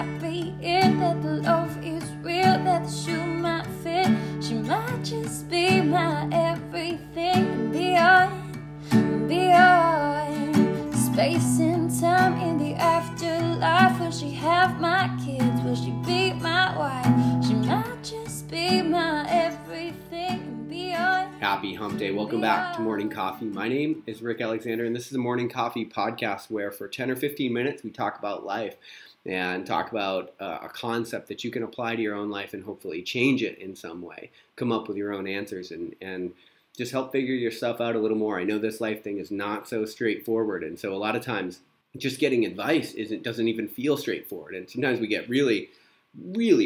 happy in, that the love is real, that the shoe might fit. She might just be my everything and beyond space and time in the afterlife. Will she have my kids? Will she be my wife? She might just be my everything and beyond. Happy hump day. Welcome back to Morning Coffee. My name is Rick Alexander, and this is a Morning Coffee podcast where for 10 or 15 minutes we talk about life and talk about a concept that you can apply to your own life and hopefully change it in some way. Come up with your own answers and just help figure yourself out a little more. I know this life thing is not so straightforward, and so a lot of times just getting advice doesn't even feel straightforward. And sometimes we get really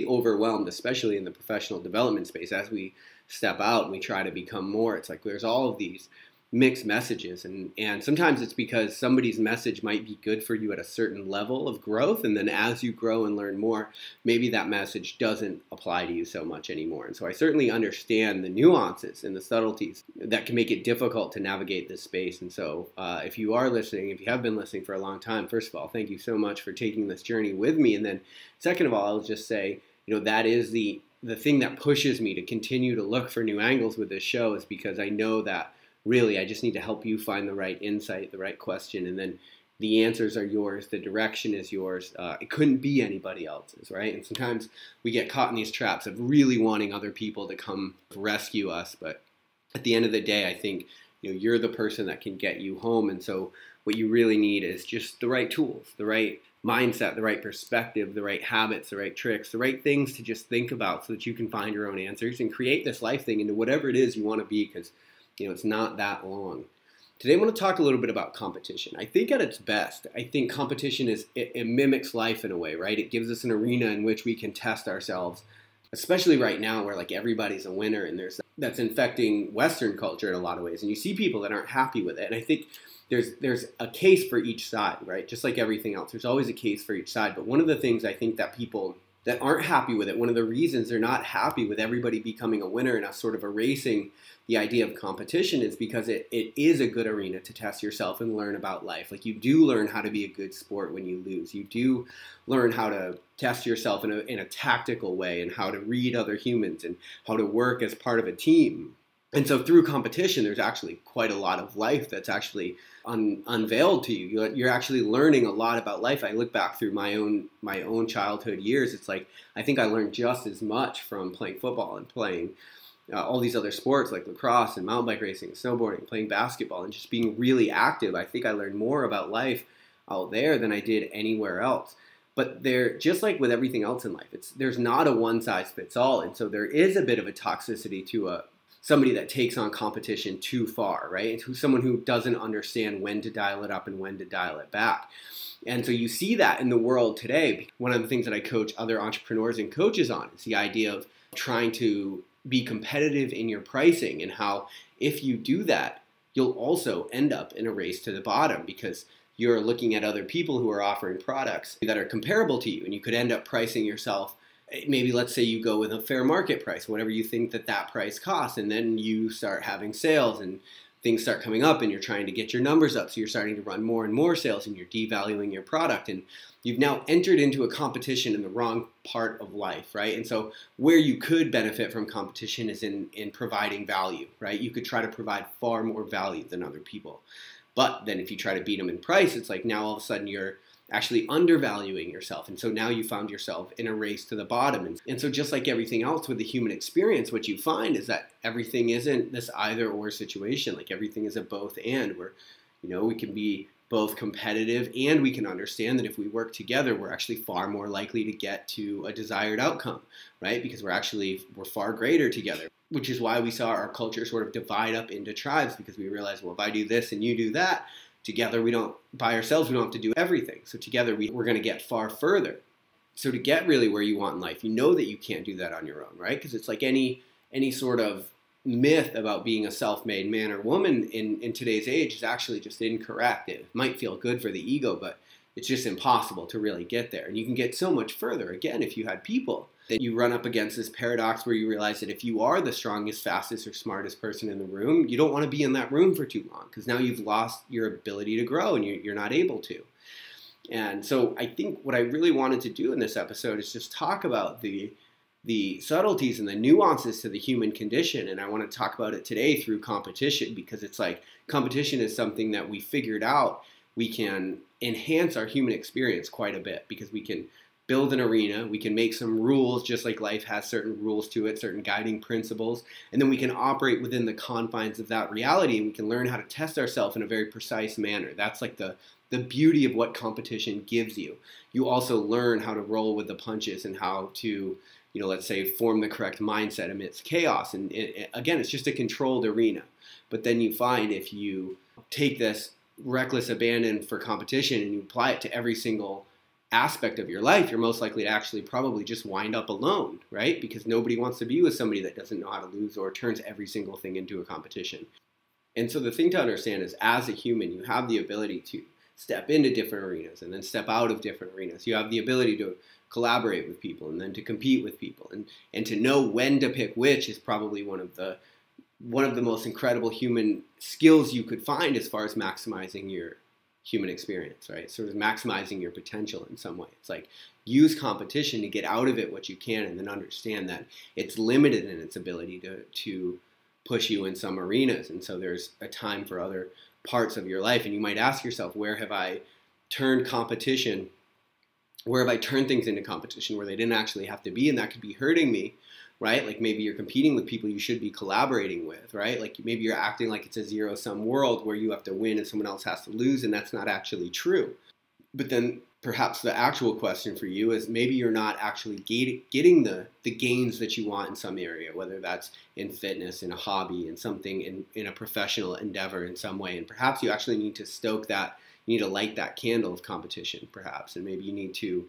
overwhelmed, especially in the professional development space. As we step out and we try to become more, it's like there's all of these mixed messages, and sometimes it's because somebody's message might be good for you at a certain level of growth, and then as you grow and learn more, maybe that message doesn't apply to you so much anymore. And so I certainly understand the nuances and the subtleties that can make it difficult to navigate this space. And so if you are listening, if you have been listening for a long time, first of all, thank you so much for taking this journey with me. And then second of all, I'll just say, that is the thing that pushes me to continue to look for new angles with this show, is because I know that really, I just need to help you find the right insight, the right question, and then the answers are yours, the direction is yours. It couldn't be anybody else's, right? And sometimes we get caught in these traps of really wanting other people to come rescue us, but at the end of the day, I think you're the person that can get you home. And so what you really need is just the right tools, the right mindset, the right perspective, the right habits, the right tricks, the right things to just think about so that you can find your own answers and create this life thing into whatever it is you want to be, because it's not that long. Today I want to talk a little bit about competition. I think at its best, I think competition it mimics life in a way, right? It gives us an arena in which we can test ourselves, especially right now where like everybody's a winner, and that's infecting Western culture in a lot of ways. And you see people that aren't happy with it. And I think there's a case for each side, right? Just like everything else, there's always a case for each side. But one of the things I think that people that aren't happy with it, one of the reasons they're not happy with everybody becoming a winner and us sort of erasing the idea of competition, is because it is a good arena to test yourself and learn about life. Like, you do learn how to be a good sport when you lose. You do learn how to test yourself in a tactical way, and how to read other humans and how to work as part of a team. And so through competition, there's actually quite a lot of life that's actually unveiled to you. You're actually learning a lot about life. I look back through my own childhood years. It's like I think I learned just as much from playing football and playing all these other sports like lacrosse and mountain bike racing, snowboarding, playing basketball, and just being really active. I think I learned more about life out there than I did anywhere else. But they're just like with everything else in life. There's not a one size fits all, and so there is a bit of a toxicity to somebody that takes on competition too far, right? And someone who doesn't understand when to dial it up and when to dial it back. And so you see that in the world today. One of the things that I coach other entrepreneurs and coaches on is the idea of trying to be competitive in your pricing, and how if you do that, you'll also end up in a race to the bottom, because you're looking at other people who are offering products that are comparable to you, and you could end up pricing yourself. Maybe let's say you go with a fair market price, whatever you think that price costs, and then you start having sales and things start coming up and you're trying to get your numbers up. So you're starting to run more and more sales and you're devaluing your product, and you've now entered into a competition in the wrong part of life, right? And so where you could benefit from competition is in providing value, right? You could try to provide far more value than other people. But then if you try to beat them in price, it's like now all of a sudden you're actually undervaluing yourself. And so now you found yourself in a race to the bottom. And so just like everything else with the human experience, what you find is that everything isn't this either or situation. Like everything is a both and, where, we can be both competitive and we can understand that if we work together, we're actually far more likely to get to a desired outcome, right? Because we're far greater together, which is why we saw our culture sort of divide up into tribes, because we realized, well, if I do this and you do that, together, by ourselves, we don't have to do everything. So together, we're going to get far further. So to get really where you want in life, you know that you can't do that on your own, right? Because it's like any sort of myth about being a self-made man or woman in today's age is actually just incorrect. It might feel good for the ego, but it's just impossible to really get there. And you can get so much further, again, if you had people. Then you run up against this paradox where you realize that if you are the strongest, fastest, or smartest person in the room, you don't want to be in that room for too long, because now you've lost your ability to grow and you're not able to. And so I think what I really wanted to do in this episode is just talk about the subtleties and the nuances to the human condition. And I want to talk about it today through competition, because it's like competition is something that we figured out we can enhance our human experience quite a bit, because we can build an arena, we can make some rules, just like life has certain rules to it, certain guiding principles, and then we can operate within the confines of that reality, and we can learn how to test ourselves in a very precise manner. That's like the beauty of what competition gives you. You also learn how to roll with the punches and how to, let's say, form the correct mindset amidst chaos. And again, it's just a controlled arena. But then you find if you take this reckless abandon for competition and you apply it to every single aspect of your life, you're most likely to actually probably just wind up alone, right? Because nobody wants to be with somebody that doesn't know how to lose or turns every single thing into a competition. And so the thing to understand is, as a human, you have the ability to step into different arenas and then step out of different arenas. You have the ability to collaborate with people and then to compete with people, and to know when to pick which is probably one of the most incredible human skills you could find as far as maximizing your human experience, right? Sort of maximizing your potential in some way. It's like, use competition to get out of it what you can, and then understand that it's limited in its ability to push you in some arenas. And so there's a time for other parts of your life. And you might ask yourself, where have I turned competition? Where have I turned things into competition where they didn't actually have to be? And that could be hurting me, right? Like maybe you're competing with people you should be collaborating with, right? Like maybe you're acting like it's a zero-sum world where you have to win and someone else has to lose, and that's not actually true. But then perhaps the actual question for you is, maybe you're not actually getting the gains that you want in some area, whether that's in fitness, in a hobby, in something, in a professional endeavor in some way. And perhaps you actually need to stoke that, you need to light that candle of competition perhaps, and maybe you need to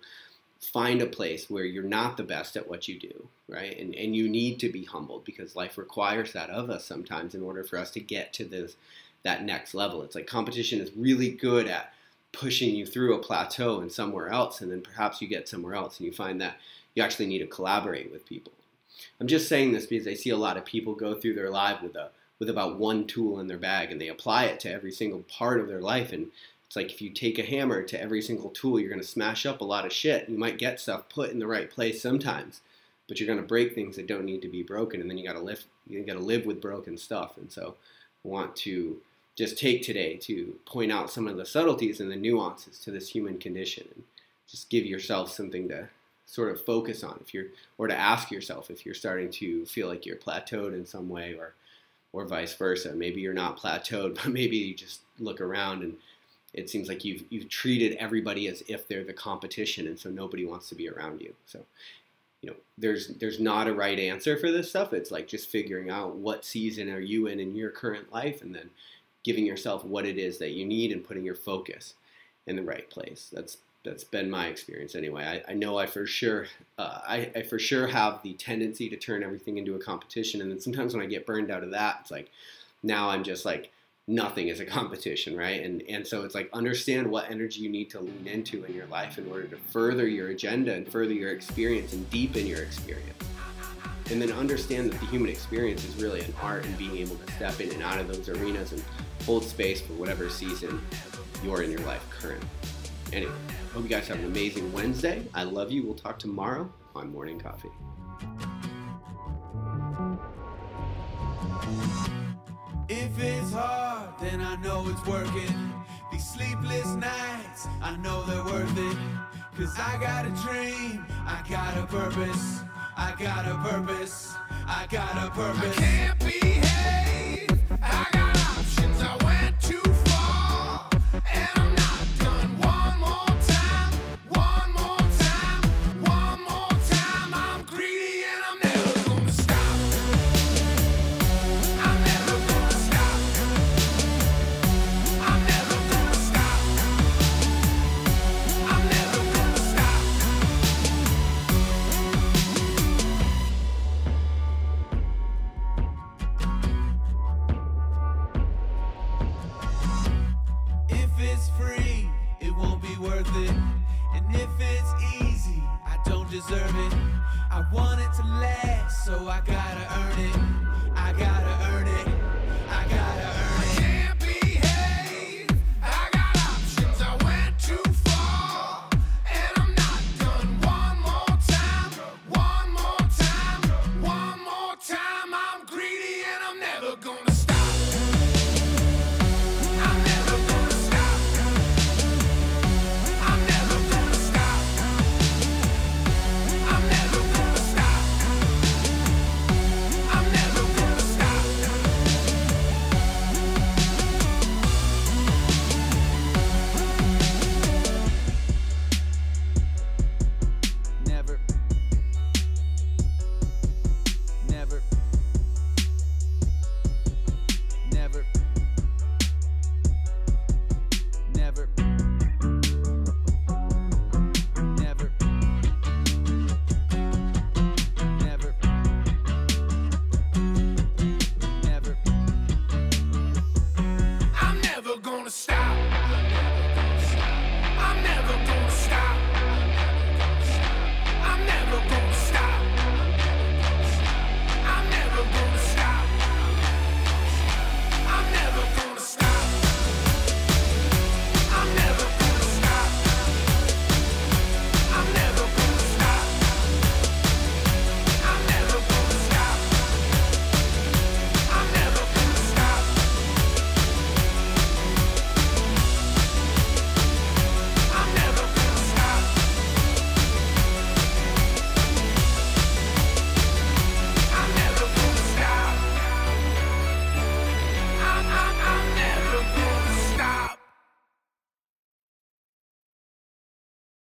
find a place where you're not the best at what you do, right? And you need to be humbled, because life requires that of us sometimes in order for us to get to that next level. It's like competition is really good at pushing you through a plateau and somewhere else, and then perhaps you get somewhere else and you find that you actually need to collaborate with people. I'm just saying this because I see a lot of people go through their life with about one tool in their bag, and they apply it to every single part of their life. And it's like, if you take a hammer to every single tool, you're going to smash up a lot of shit. You might get stuff put in the right place sometimes, but you're going to break things that don't need to be broken, and then you got to live with broken stuff. And so I want to just take today to point out some of the subtleties and the nuances to this human condition, and just give yourself something to sort of focus on, or to ask yourself if you're starting to feel like you're plateaued in some way, or vice versa. Maybe you're not plateaued, but maybe you just look around and it seems like you've treated everybody as if they're the competition, and so nobody wants to be around you. So, there's not a right answer for this stuff. It's like just figuring out what season are you in your current life, and then giving yourself what it is that you need and putting your focus in the right place. That's been my experience anyway. I know I for sure have the tendency to turn everything into a competition, and then sometimes when I get burned out of that, it's like now I'm just like, nothing is a competition, right? And so it's like, understand what energy you need to lean into in your life in order to further your agenda and further your experience and deepen your experience. And then understand that the human experience is really an art in being able to step in and out of those arenas and hold space for whatever season you're in your life currently. Anyway, hope you guys have an amazing Wednesday. I love you. We'll talk tomorrow on Morning Coffee. If it's hard, then I know it's working. These sleepless nights, I know they're worth it. 'Cause I got a dream, I got a purpose. I got a purpose, I got a purpose. I can't behave, I got options. I went too far, and I'm not done. One more time, one more time, one more time. I'm greedy and I'm never gonna stop. I'm never gonna stop. I'm never gonna stop. I'm never gonna stop. If it's free, it won't be worth it. And if it's easy, I don't deserve it. I want it to last, so I gotta earn it. I gotta earn it. I gotta